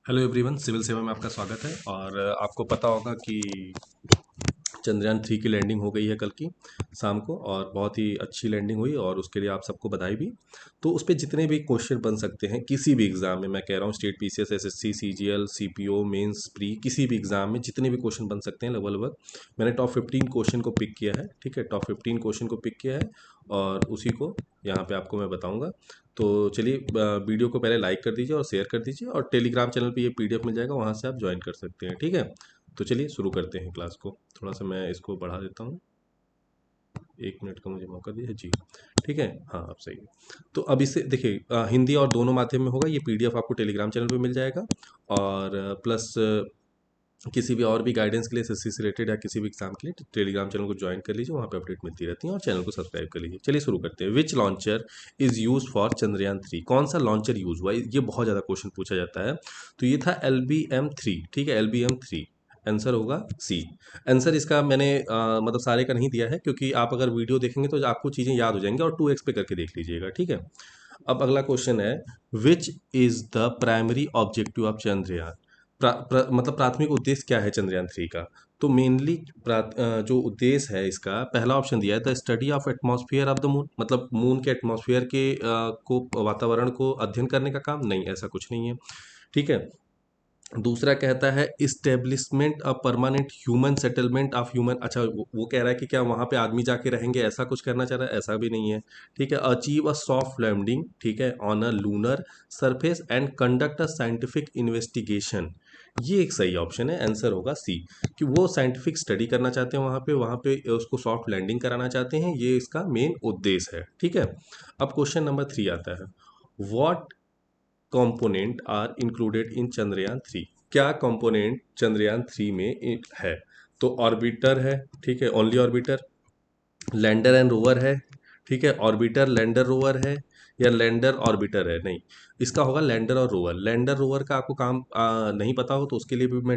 Hello everyone, civil सेवा में आपका स्वागत है। और आपको पता होगा कि चंद्रयान 3 की लैंडिंग हो गई है कल की शाम को, और बहुत ही अच्छी लैंडिंग हुई और उसके लिए आप सबको बधाई भी। तो उस पे जितने भी क्वेश्चन बन सकते हैं किसी भी एग्ज़ाम में, मैं कह रहा हूँ state PCS, SSC, CGL, CPO, mains, pre, किसी भी एग्ज़ाम में जितने भी क्वेश्चन बन सकते हैं लगभग मैंने टॉप 15 क्वेश्चन को पिक किया है। ठीक है, टॉप 15 क्वेश्चन को पिक किया है और उसी को यहाँ पे आपको मैं बताऊँगा। तो चलिए, वीडियो को पहले लाइक कर दीजिए और शेयर कर दीजिए, और टेलीग्राम चैनल पे ये पीडीएफ मिल जाएगा, वहाँ से आप ज्वाइन कर सकते हैं। ठीक है, तो चलिए शुरू करते हैं क्लास को। थोड़ा सा मैं इसको बढ़ा देता हूँ, 1 मिनट का मुझे मौका दिया जी। ठीक है, हाँ अब सही है। तो अब इसे देखिए, हिंदी और दोनों माध्यम में होगा। ये पीडीएफ आपको टेलीग्राम चैनल पे मिल जाएगा, और प्लस किसी भी और भी गाइडेंस के लिए, एसएससी से रिलेटेड या किसी भी एग्जाम के लिए, टेलीग्राम चैनल को ज्वाइन कर लीजिए, वहाँ पे अपडेट मिलती रहती है, और चैनल को सब्सक्राइब कर लीजिए। चलिए शुरू करते हैं। Which launcher is use for Chandrayaan 3? कौन सा लॉन्चर यूज हुआ, ये बहुत ज़्यादा क्वेश्चन पूछा जाता है। तो ये था LBM-3। ठीक है, LBM-3 आंसर होगा सी। आंसर इसका मैंने मतलब सारे का नहीं दिया है, क्योंकि आप अगर वीडियो देखेंगे तो आपको चीज़ें याद हो जाएंगी, और 2x पे करके देख लीजिएगा। ठीक है, अब अगला क्वेश्चन है, which is the primary objective of Chandrayaan? मतलब प्राथमिक उद्देश्य क्या है चंद्रयान 3 का? तो मेनली जो उद्देश्य है इसका, पहला ऑप्शन दिया है the study of atmosphere of the moon, मतलब मून के एटमॉस्फेयर के को वातावरण को अध्ययन करने का काम। नहीं, ऐसा कुछ नहीं है। ठीक है, दूसरा कहता है establishment a permanent human settlement of human. अच्छा, वो कह रहा है कि क्या वहाँ पे आदमी जाके रहेंगे, ऐसा कुछ करना चाह रहा है? ऐसा भी नहीं है। ठीक है, अचीव अ सॉफ्ट लैंडिंग, ठीक है, on a lunar surface and conduct a scientific investigation. ये एक सही ऑप्शन है, आंसर होगा सी, कि वो साइंटिफिक स्टडी करना चाहते हैं वहाँ पे उसको सॉफ्ट लैंडिंग कराना चाहते हैं, ये इसका मेन उद्देश्य है। ठीक है, अब क्वेश्चन नंबर 3 आता है, what component are included in Chandrayaan 3? क्या कंपोनेंट चंद्रयान 3 में है? तो ऑर्बिटर है, ठीक है, only orbiter, lander and rover है, ठीक है, ऑर्बिटर लैंडर रोवर है, या लैंडर ऑर्बिटर है? नहीं, इसका होगा लैंडर और रोवर। लैंडर रोवर का आपको काम नहीं पता हो तो उसके लिए भी मैं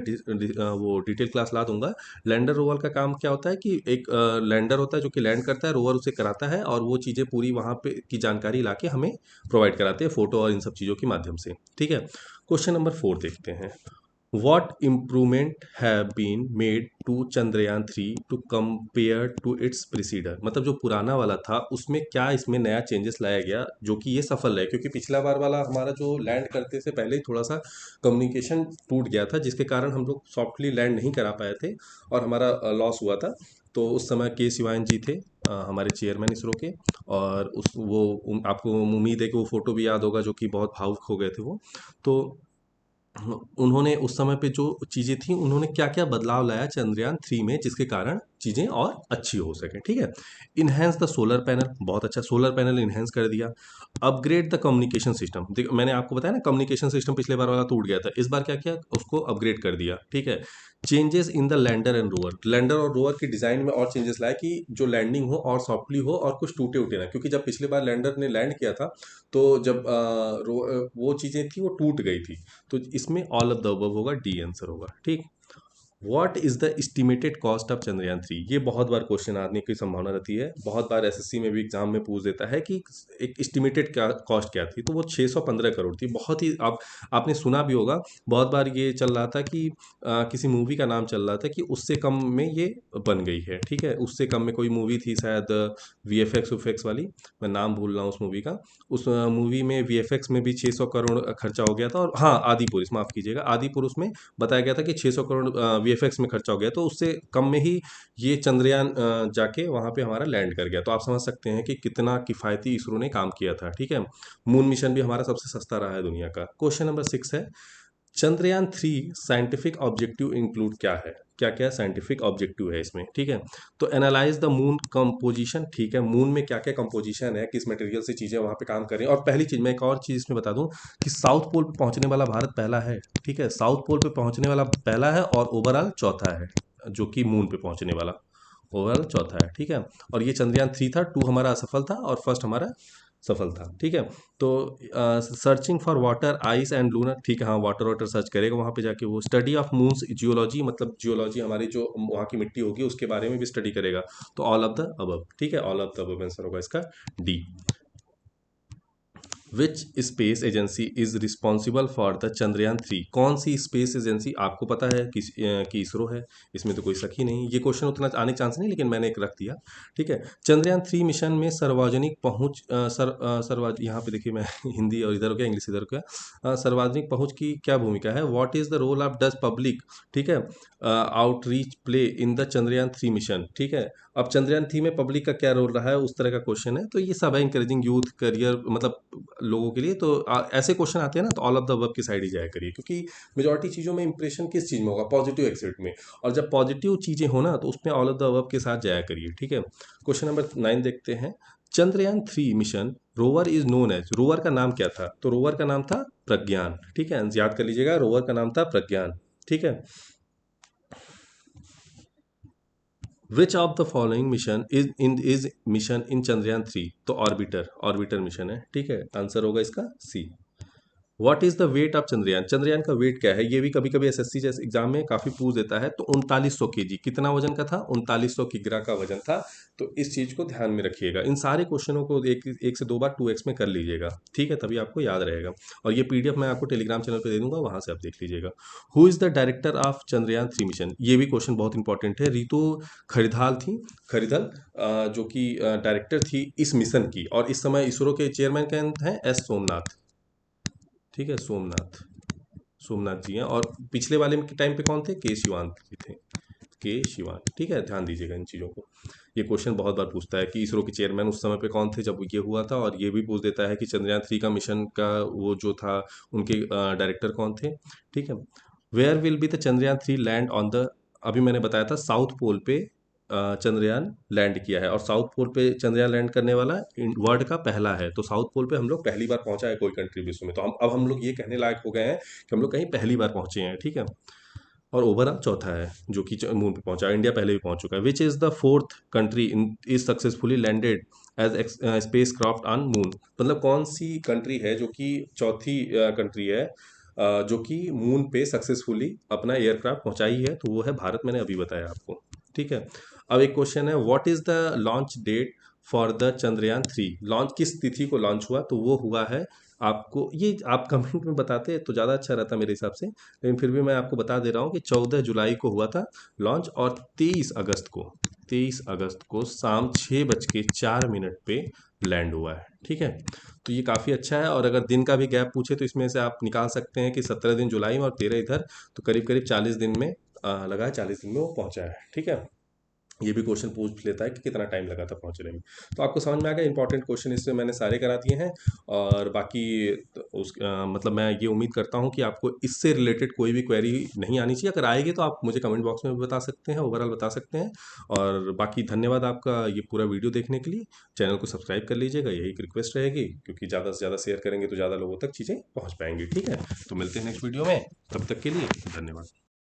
वो डिटेल क्लास ला दूंगा। लैंडर रोवर का काम क्या होता है कि एक लैंडर होता है जो कि लैंड करता है, रोवर उसे कराता है, और वो चीज़ें पूरी वहाँ पे की जानकारी लाके हमें प्रोवाइड कराते हैं, फोटो और इन सब चीज़ों के माध्यम से। ठीक है, क्वेश्चन नंबर 4 देखते हैं। What improvement have been made to Chandrayaan 3 to compare to its preceded? मतलब जो पुराना वाला था उसमें क्या इसमें नया चेंजेस लाया गया जो कि ये सफल है? क्योंकि पिछला बार वाला हमारा जो लैंड करते से पहले ही थोड़ा सा कम्युनिकेशन टूट गया था, जिसके कारण हम लोग सॉफ्टली लैंड नहीं करा पाए थे और हमारा लॉस हुआ था। तो उस समय के शिवायन जी थे, हमारे चेयरमैन इसरो के। और उस वो आपको उम्मीद है कि वो फोटो भी याद होगा, जो कि बहुत भावुक हो गए थे वो। तो उन्होंने उस समय पे जो चीज़ें थी, उन्होंने क्या क्या बदलाव लाया चंद्रयान 3 में, जिसके कारण चीज़ें और अच्छी हो सकें। ठीक है, इन्हेंस द सोलर पैनल, बहुत अच्छा, सोलर पैनल इन्हेंस कर दिया। अपग्रेड द कम्युनिकेशन सिस्टम, देखो मैंने आपको बताया ना कम्युनिकेशन सिस्टम पिछले बार वाला टूट गया था, इस बार क्या किया, उसको अपग्रेड कर दिया। ठीक है, changes in the lander and rover, lander और रोवर की डिज़ाइन में और चेंजेस लाए कि जो लैंडिंग हो और सॉफ्टली हो और कुछ टूटे उटे ना, क्योंकि जब पिछले बार लैंडर ने लैंड किया था तो जब वो चीज़ें थी वो टूट गई थी। तो इसमें ऑल ऑफ द अबव होगा, डी आंसर होगा। ठीक, what is the estimated cost of Chandrayaan 3? ये बहुत बार क्वेश्चन आने की संभावना रहती है, बहुत बार एसएससी में भी एग्जाम में पूछ देता है कि एक एस्टिमेटेड क्या कॉस्ट क्या थी, तो वो 615 करोड़ थी। बहुत ही आपने सुना भी होगा, बहुत बार ये चल रहा था कि किसी मूवी का नाम चल रहा था कि उससे कम में ये बन गई है। ठीक है, उससे कम में कोई मूवी थी शायद, वीएफएक्स उफेक्स वाली, मैं नाम भूल रहा हूँ उस मूवी का। उस मूवी में वीएफएक्स में भी 600 करोड़ खर्चा हो गया था। और हाँ, आदिपुर, इस माफ़ कीजिएगा, आदिपुर, उसमें बताया गया था कि 600 करोड़ वीएफएक्स में खर्चा हो गया, तो उससे कम में ही ये चंद्रयान जाके वहाँ पे हमारा लैंड कर गया। तो आप समझ सकते हैं कि कितना किफ़ायती इसरो ने काम किया था। ठीक है, मून मिशन भी हमारा सबसे सस्ता रहा है दुनिया का। क्वेश्चन नंबर 6 है, चंद्रयान 3 साइंटिफिक ऑब्जेक्टिव इंक्लूड क्या है? क्या क्या साइंटिफिक ऑब्जेक्टिव है इसमें? ठीक है, तो एनालाइज द मून कंपोजिशन, ठीक है, मून में क्या क्या कंपोजिशन है, किस मटेरियल से चीज़ें वहाँ पे काम कर रही हैं। और पहली चीज़, मैं एक और चीज़ इसमें बता दूं कि साउथ पोल पे पहुंचने वाला भारत पहला है। ठीक है, साउथ पोल पे पहुंचने वाला पहला है, और ओवरऑल चौथा है, जो कि मून पे पहुंचने वाला ओवरऑल चौथा है। ठीक है, और ये चंद्रयान 3 था, 2 हमारा असफल था और फर्स्ट हमारा सफल था। ठीक है, तो searching for water ice and lunar, ठीक है, हाँ, वाटर वाटर सर्च करेगा वहाँ पे जाके। वो स्टडी ऑफ मून्स जियोलॉजी, मतलब जियोलॉजी हमारी जो वहाँ की मिट्टी होगी उसके बारे में भी स्टडी करेगा। तो ऑल ऑफ द अबव, ठीक है, all of the above answer होगा इसका D. Which space agency is responsible for the Chandrayaan 3? कौन सी स्पेस एजेंसी, आपको पता है कि इसरो है, इसमें तो कोई शक ही नहीं। ये क्वेश्चन उतना आने का चांस नहीं, लेकिन मैंने एक रख दिया। ठीक है। चंद्रयान 3 मिशन में सार्वजनिक पहुंच यहाँ पे देखिए मैं हिंदी और इधर हो गया, इंग्लिश इधर हो गया। सार्वजनिक पहुंच की क्या भूमिका है? What is the role of does public, ठीक है, outreach play in the Chandrayaan 3 mission. ठीक है। अब चंद्रयान 3 में पब्लिक का क्या रोल रहा है, उस तरह का क्वेश्चन है। तो ये सब है इंकरेजिंग यूथ करियर, मतलब लोगों के लिए। तो ऐसे क्वेश्चन आते हैं ना, तो ऑल ऑफ द वर्क की साइड ही जाया करिए, क्योंकि मेजॉरिटी चीज़ों में इंप्रेशन किस चीज़ में होगा? पॉजिटिव एक्सेप्ट में। और जब पॉजिटिव चीज़ें हो ना, तो उसमें ऑल ऑफ द वर्क के साथ जाया करिए। ठीक है। क्वेश्चन नंबर 9 देखते हैं। Chandrayaan 3 mission rover is known as, rover का नाम क्या था? तो रोवर का नाम था प्रज्ञान। ठीक है, याद कर लीजिएगा, रोवर का नाम था प्रज्ञान। ठीक है। Which of the following mission is mission in Chandrayaan 3? तो ऑर्बिटर, ऑर्बिटर मिशन है। ठीक है, आंसर होगा इसका C. What is the weight of Chandrayaan? Chandrayaan का वेट क्या है? ये भी कभी कभी एसएससी जैसे एग्जाम में काफी पूछ देता है। तो 3900 केजी, कितना वजन का था? 3900 किग्रा का वजन था। तो इस चीज को ध्यान में रखिएगा। इन सारे क्वेश्चनों को एक से दो बार 2x में कर लीजिएगा। ठीक है, तभी आपको याद रहेगा। और ये पीडीएफ मैं आपको टेलीग्राम चैनल पे दे दूंगा, वहां से आप देख लीजिएगा। Who is the director of Chandrayaan 3 mission? ये भी क्वेश्चन बहुत इंपॉर्टेंट है। रितु खरीदाल थी, खरीदल, जो कि डायरेक्टर थी इस मिशन की। और इस समय इसरो के चेयरमैन कौन हैं? एस सोमनाथ। ठीक है, सोमनाथ, सोमनाथ जी हैं। और पिछले वाले के टाइम पे कौन थे? के शिवान जी थे, के शिवान। ठीक है, ध्यान दीजिएगा इन चीज़ों को। ये क्वेश्चन बहुत बार पूछता है कि इसरो के चेयरमैन उस समय पे कौन थे जब ये हुआ था। और ये भी पूछ देता है कि चंद्रयान 3 का मिशन का वो जो था, उनके डायरेक्टर कौन थे। ठीक है। Where will be the Chandrayaan 3 land on the, अभी मैंने बताया था साउथ पोल पे चंद्रयान लैंड किया है। और साउथ पोल पे चंद्रयान लैंड करने वाला वर्ल्ड का पहला है। तो साउथ पोल पे हम लोग पहली बार पहुंचा है कोई कंट्री विश्व में। तो हम लोग ये कहने लायक हो गए हैं कि हम लोग कहीं पहली बार पहुंचे हैं। ठीक है। और ओवरऑल चौथा है जो कि मून पे पहुंचा। इंडिया पहले भी पहुंच चुका है। Which is the fourth country in is successfully landed as space craft on moon? मतलब कौन सी कंट्री है जो कि चौथी कंट्री है जो कि मून पे सक्सेसफुली अपना एयरक्राफ्ट पहुंचाई है? तो वो है भारत, मैंने अभी बताया आपको। ठीक है। अब एक क्वेश्चन है, what is the launch date for the Chandrayaan 3? Launch किस तिथि को लॉन्च हुआ? तो वो हुआ है, आपको ये आप कमेंट में बताते तो ज़्यादा अच्छा रहता मेरे हिसाब से, लेकिन फिर भी मैं आपको बता दे रहा हूँ कि 14 जुलाई को हुआ था लॉन्च। और 23 अगस्त को शाम 6:04 पे लैंड हुआ है। ठीक है। तो ये काफ़ी अच्छा है। और अगर दिन का भी गैप पूछे तो इसमें से आप निकाल सकते हैं कि 17 दिन जुलाई में और 13 इधर, तो करीब करीब 40 दिन में लगा है, 40 दिन में वो पहुंचा है। ठीक है। ये भी क्वेश्चन पूछ लेता है कि कितना टाइम लगा था पहुंचने में। तो आपको समझ में आ गया, इंपॉर्टेंट क्वेश्चन इसमें मैंने सारे करा दिए हैं। और बाकी मतलब मैं ये उम्मीद करता हूँ कि आपको इससे रिलेटेड कोई भी क्वेरी नहीं आनी चाहिए। अगर आएगी तो आप मुझे कमेंट बॉक्स में भी बता सकते हैं, ओवरऑल बता सकते हैं। और बाकी धन्यवाद आपका ये पूरा वीडियो देखने के लिए। चैनल को सब्सक्राइब कर लीजिएगा, यही एक रिक्वेस्ट रहेगी, क्योंकि ज़्यादा से ज़्यादा शेयर करेंगे तो ज़्यादा लोगों तक चीज़ें पहुँच पाएंगी। ठीक है। तो मिलते हैं नेक्स्ट वीडियो में, तब तक के लिए धन्यवाद।